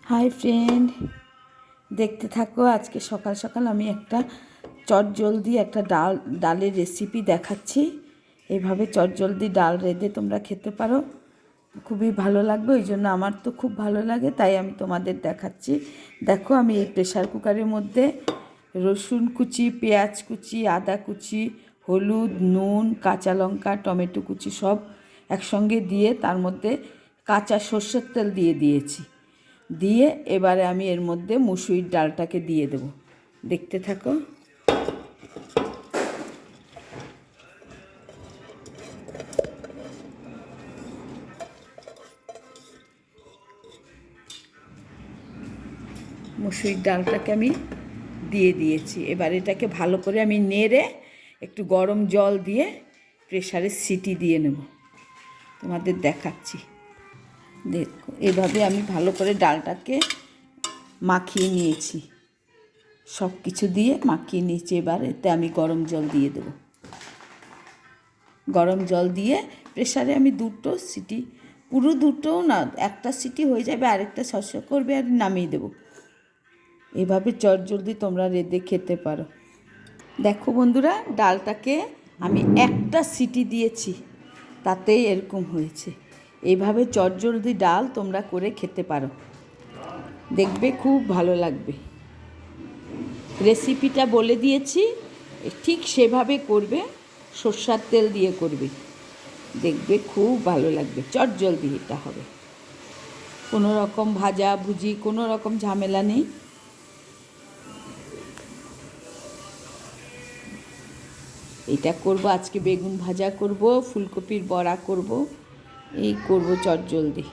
Hi friend, দেখতে থাকো। আজকে সকাল সকাল আমি একটা চটজলদি একটা ডালের রেসিপি দেখাচ্ছি। এইভাবে চটজলদি ডাল রেঁধে তোমরা খেতে পারো, খুবই ভালো লাগবে। ওই জন্য আমার তো খুব ভালো লাগে, তাই আমি তোমাদের দেখাচ্ছি। দেখো, আমি এই প্রেশার কুকারের মধ্যে রসুন কুচি, পেঁয়াজ কুচি, আদা কুচি, হলুদ, নুন, কাঁচা লঙ্কা, টমেটো কুচি সব একসঙ্গে দিয়ে তার মধ্যে কাঁচা সর্ষের তেল দিয়েছি। দিয়ে এবারে আমি এর মধ্যে মুসুরির ডালটাকে দিয়ে দেব। দেখতে থাকো। মুসুরির ডালটাকে আমি দিয়ে দিয়েছি। এবার এটাকে ভালো করে আমি নেড়ে একটু গরম জল দিয়ে প্রেসারে সিটি দিয়ে নেব। তোমাদের দেখাচ্ছি। দেখো, এভাবে আমি ভালো করে ডালটাকে মাখিয়ে নিয়েছি, সব কিছু দিয়ে মাখিয়ে নিয়েছি। এবার এতে আমি গরম জল দিয়ে দেব। গরম জল দিয়ে প্রেসারে আমি দুটো সিটি, পুরো দুটোও না, একটা সিটি হয়ে যাবে, আরেকটা শস্য করবে আর নামিয়ে দেবো। এভাবে চটজলদি তোমরা রেঁধে খেতে পারো। দেখো বন্ধুরা, ডালটাকে আমি একটা সিটি দিয়েছি, তাতেই এরকম হয়েছে। এইভাবে চটজলদি ডাল তোমরা করে খেতে পারো, দেখবে খুব ভালো লাগবে। রেসিপিটা বলে দিয়েছি, ঠিক সেভাবে করবে, সর্ষের তেল দিয়ে করবে, দেখবে খুব ভালো লাগবে। চটজলদি এটা হবে, কোনো রকম ভাজা ভুজি, কোনো রকম ঝামেলা নেই। এটা করব আজকে, বেগুন ভাজা করব, ফুলকপির বড়া করব, এই করব চটজলদি।